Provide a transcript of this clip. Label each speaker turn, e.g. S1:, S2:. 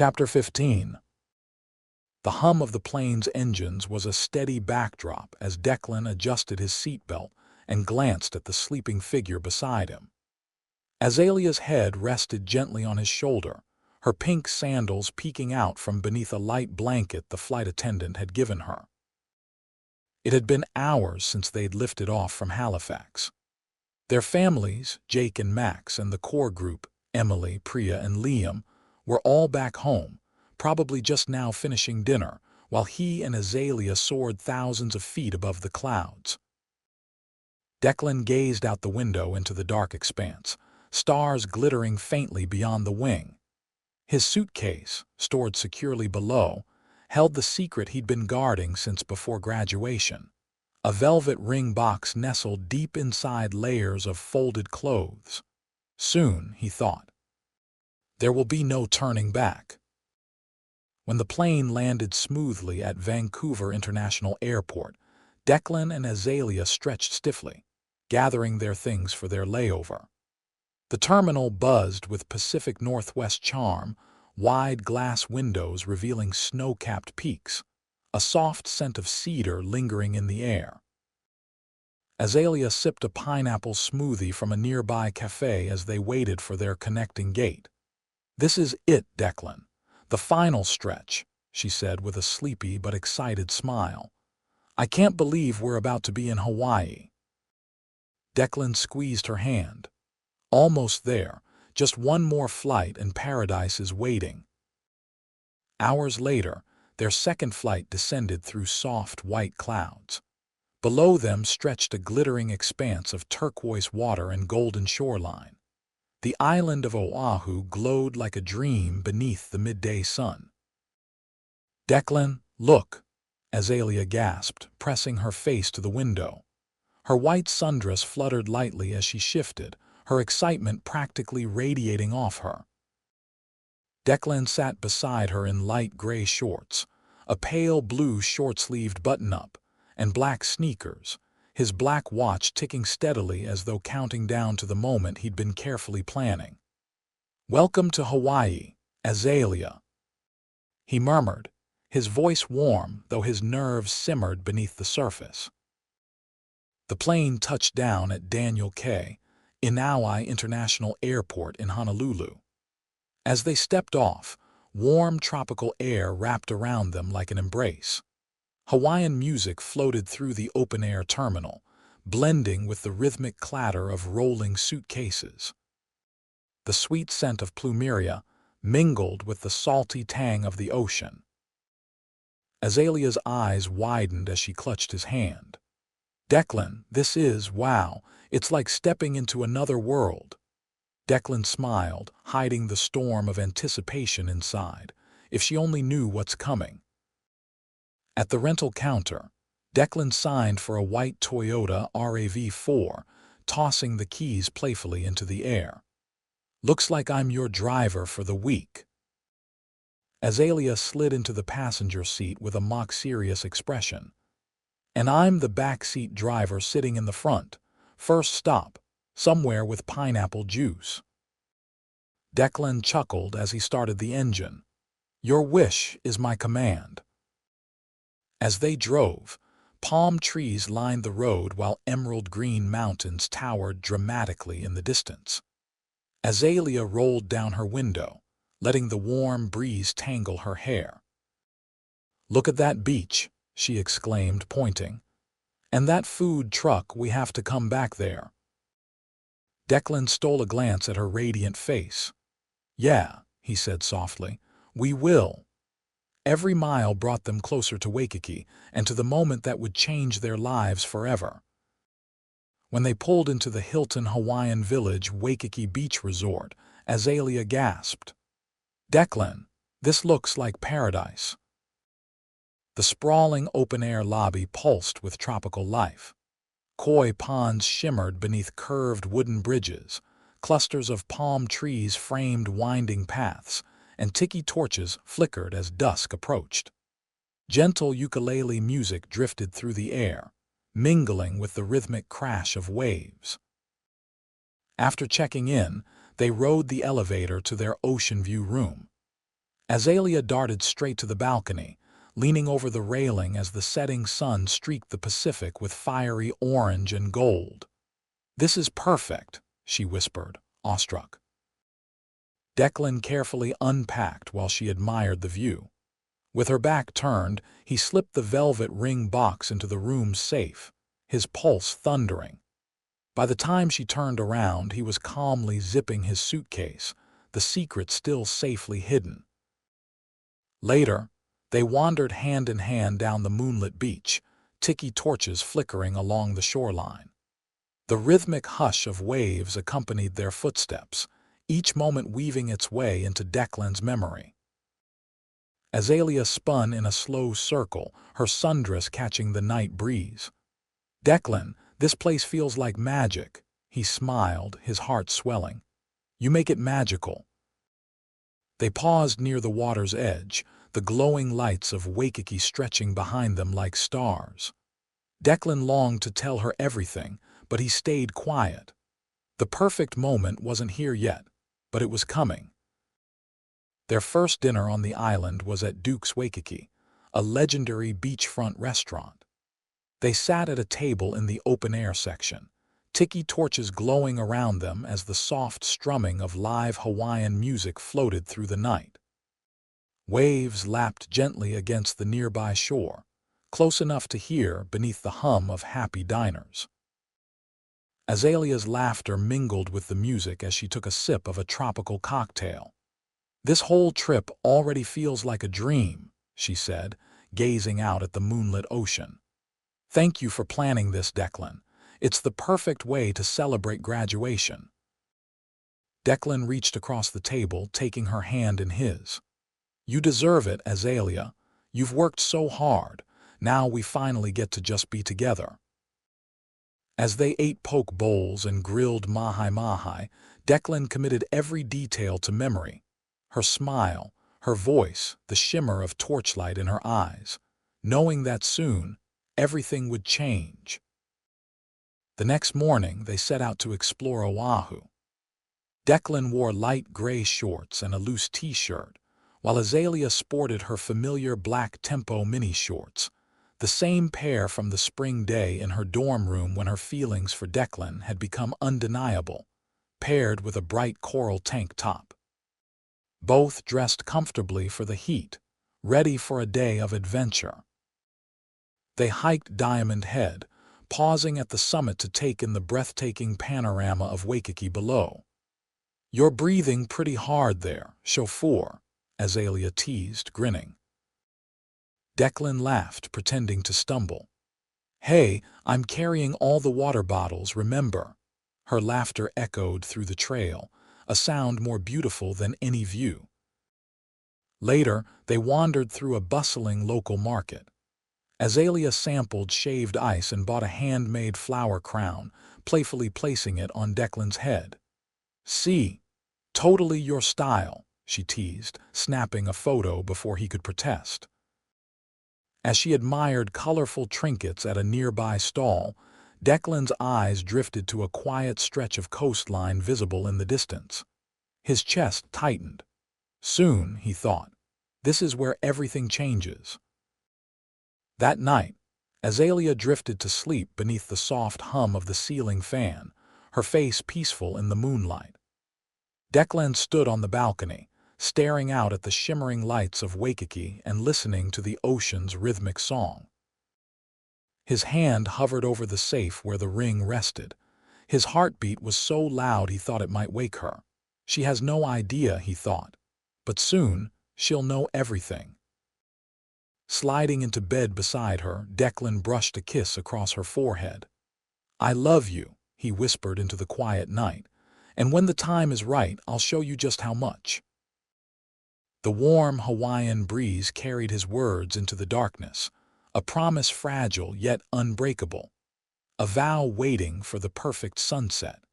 S1: Chapter 15. The hum of the plane's engines was a steady backdrop as Declan adjusted his seatbelt and glanced at the sleeping figure beside him. Azalea's head rested gently on his shoulder, her pink sandals peeking out from beneath a light blanket the flight attendant had given her. It had been hours since they'd lifted off from Halifax. Their families, Jake and Max, and the core group, Emily, Priya, and Liam, were all back home, probably just now finishing dinner, while he and Azalea soared thousands of feet above the clouds. Declan gazed out the window into the dark expanse, stars glittering faintly beyond the wing. His suitcase, stored securely below, held the secret he'd been guarding since before graduation. A velvet ring box nestled deep inside layers of folded clothes. Soon, he thought, there will be no turning back. When the plane landed smoothly at Vancouver International Airport, Declan and Azalea stretched stiffly, gathering their things for their layover. The terminal buzzed with Pacific Northwest charm, wide glass windows revealing snow-capped peaks, a soft scent of cedar lingering in the air. Azalea sipped a pineapple smoothie from a nearby cafe as they waited for their connecting gate. "This is it, Declan. The final stretch," she said with a sleepy but excited smile. "I can't believe we're about to be in Hawaii." Declan squeezed her hand. "Almost there. Just one more flight and paradise is waiting." Hours later, their second flight descended through soft white clouds. Below them stretched a glittering expanse of turquoise water and golden shoreline. The island of Oahu glowed like a dream beneath the midday sun. "Declan, look!" Azalea gasped, pressing her face to the window. Her white sundress fluttered lightly as she shifted, her excitement practically radiating off her. Declan sat beside her in light gray shorts, a pale blue short-sleeved button-up, and black sneakers, his black watch ticking steadily as though counting down to the moment he'd been carefully planning. "Welcome to Hawaii, Azalea," he murmured, his voice warm though his nerves simmered beneath the surface. The plane touched down at Daniel K. Inouye International Airport in Honolulu. As they stepped off, warm tropical air wrapped around them like an embrace. Hawaiian music floated through the open-air terminal, blending with the rhythmic clatter of rolling suitcases. The sweet scent of plumeria mingled with the salty tang of the ocean. Azalea's eyes widened as she clutched his hand. "Declan, this is, wow, it's like stepping into another world." Declan smiled, hiding the storm of anticipation inside. If she only knew what's coming. At the rental counter, Declan signed for a white Toyota RAV4, tossing the keys playfully into the air. "Looks like I'm your driver for the week." Azalea slid into the passenger seat with a mock-serious expression. "And I'm the backseat driver sitting in the front. First stop, somewhere with pineapple juice." Declan chuckled as he started the engine. "Your wish is my command." As they drove, palm trees lined the road while emerald-green mountains towered dramatically in the distance. Azalea rolled down her window, letting the warm breeze tangle her hair. "Look at that beach," she exclaimed, pointing. "And that food truck, we have to come back there." Declan stole a glance at her radiant face. "Yeah," he said softly, "we will." Every mile brought them closer to Waikiki and to the moment that would change their lives forever. When they pulled into the Hilton Hawaiian Village Waikiki Beach Resort, Azalea gasped. "Declan, this looks like paradise." The sprawling open-air lobby pulsed with tropical life. Koi ponds shimmered beneath curved wooden bridges, clusters of palm trees framed winding paths, and tiki torches flickered as dusk approached. Gentle ukulele music drifted through the air, mingling with the rhythmic crash of waves. After checking in, they rode the elevator to their ocean view room. Azalea darted straight to the balcony, leaning over the railing as the setting sun streaked the Pacific with fiery orange and gold. "This is perfect," she whispered, awestruck. Declan carefully unpacked while she admired the view. With her back turned, he slipped the velvet ring box into the room's safe, his pulse thundering. By the time she turned around, he was calmly zipping his suitcase, the secret still safely hidden. Later, they wandered hand in hand down the moonlit beach, tiki torches flickering along the shoreline. The rhythmic hush of waves accompanied their footsteps, each moment weaving its way into Declan's memory. Azalea spun in a slow circle, her sundress catching the night breeze. "Declan, this place feels like magic," he smiled, his heart swelling. "You make it magical." They paused near the water's edge, the glowing lights of Waikiki stretching behind them like stars. Declan longed to tell her everything, but he stayed quiet. The perfect moment wasn't here yet, but it was coming. Their first dinner on the island was at Duke's Waikiki, a legendary beachfront restaurant. They sat at a table in the open-air section, tiki torches glowing around them as the soft strumming of live Hawaiian music floated through the night. Waves lapped gently against the nearby shore, close enough to hear beneath the hum of happy diners. Azalea's laughter mingled with the music as she took a sip of a tropical cocktail. "This whole trip already feels like a dream," she said, gazing out at the moonlit ocean. "Thank you for planning this, Declan. It's the perfect way to celebrate graduation." Declan reached across the table, taking her hand in his. "You deserve it, Azalea. You've worked so hard. Now we finally get to just be together." As they ate poke bowls and grilled mahi-mahi, Declan committed every detail to memory. Her smile, her voice, the shimmer of torchlight in her eyes, knowing that soon everything would change. The next morning, they set out to explore Oahu. Declan wore light gray shorts and a loose t-shirt, while Azalea sported her familiar black tempo mini shorts, the same pair from the spring day in her dorm room when her feelings for Declan had become undeniable, paired with a bright coral tank top. Both dressed comfortably for the heat, ready for a day of adventure. They hiked Diamond Head, pausing at the summit to take in the breathtaking panorama of Waikiki below. "You're breathing pretty hard there, chauffeur," Azalea teased, grinning. Declan laughed, pretending to stumble. "Hey, I'm carrying all the water bottles, remember?" Her laughter echoed through the trail, a sound more beautiful than any view. Later, they wandered through a bustling local market. Azalea sampled shaved ice and bought a handmade flower crown, playfully placing it on Declan's head. "See, totally your style," she teased, snapping a photo before he could protest. As she admired colorful trinkets at a nearby stall, Declan's eyes drifted to a quiet stretch of coastline visible in the distance. His chest tightened. Soon, he thought, this is where everything changes. That night, Azalea drifted to sleep beneath the soft hum of the ceiling fan, her face peaceful in the moonlight. Declan stood on the balcony, staring out at the shimmering lights of Waikiki and listening to the ocean's rhythmic song. His hand hovered over the safe where the ring rested. His heartbeat was so loud he thought it might wake her. She has no idea, he thought, but soon she'll know everything. Sliding into bed beside her, Declan brushed a kiss across her forehead. "I love you," he whispered into the quiet night, "and when the time is right, I'll show you just how much." The warm Hawaiian breeze carried his words into the darkness, a promise fragile yet unbreakable, a vow waiting for the perfect sunset.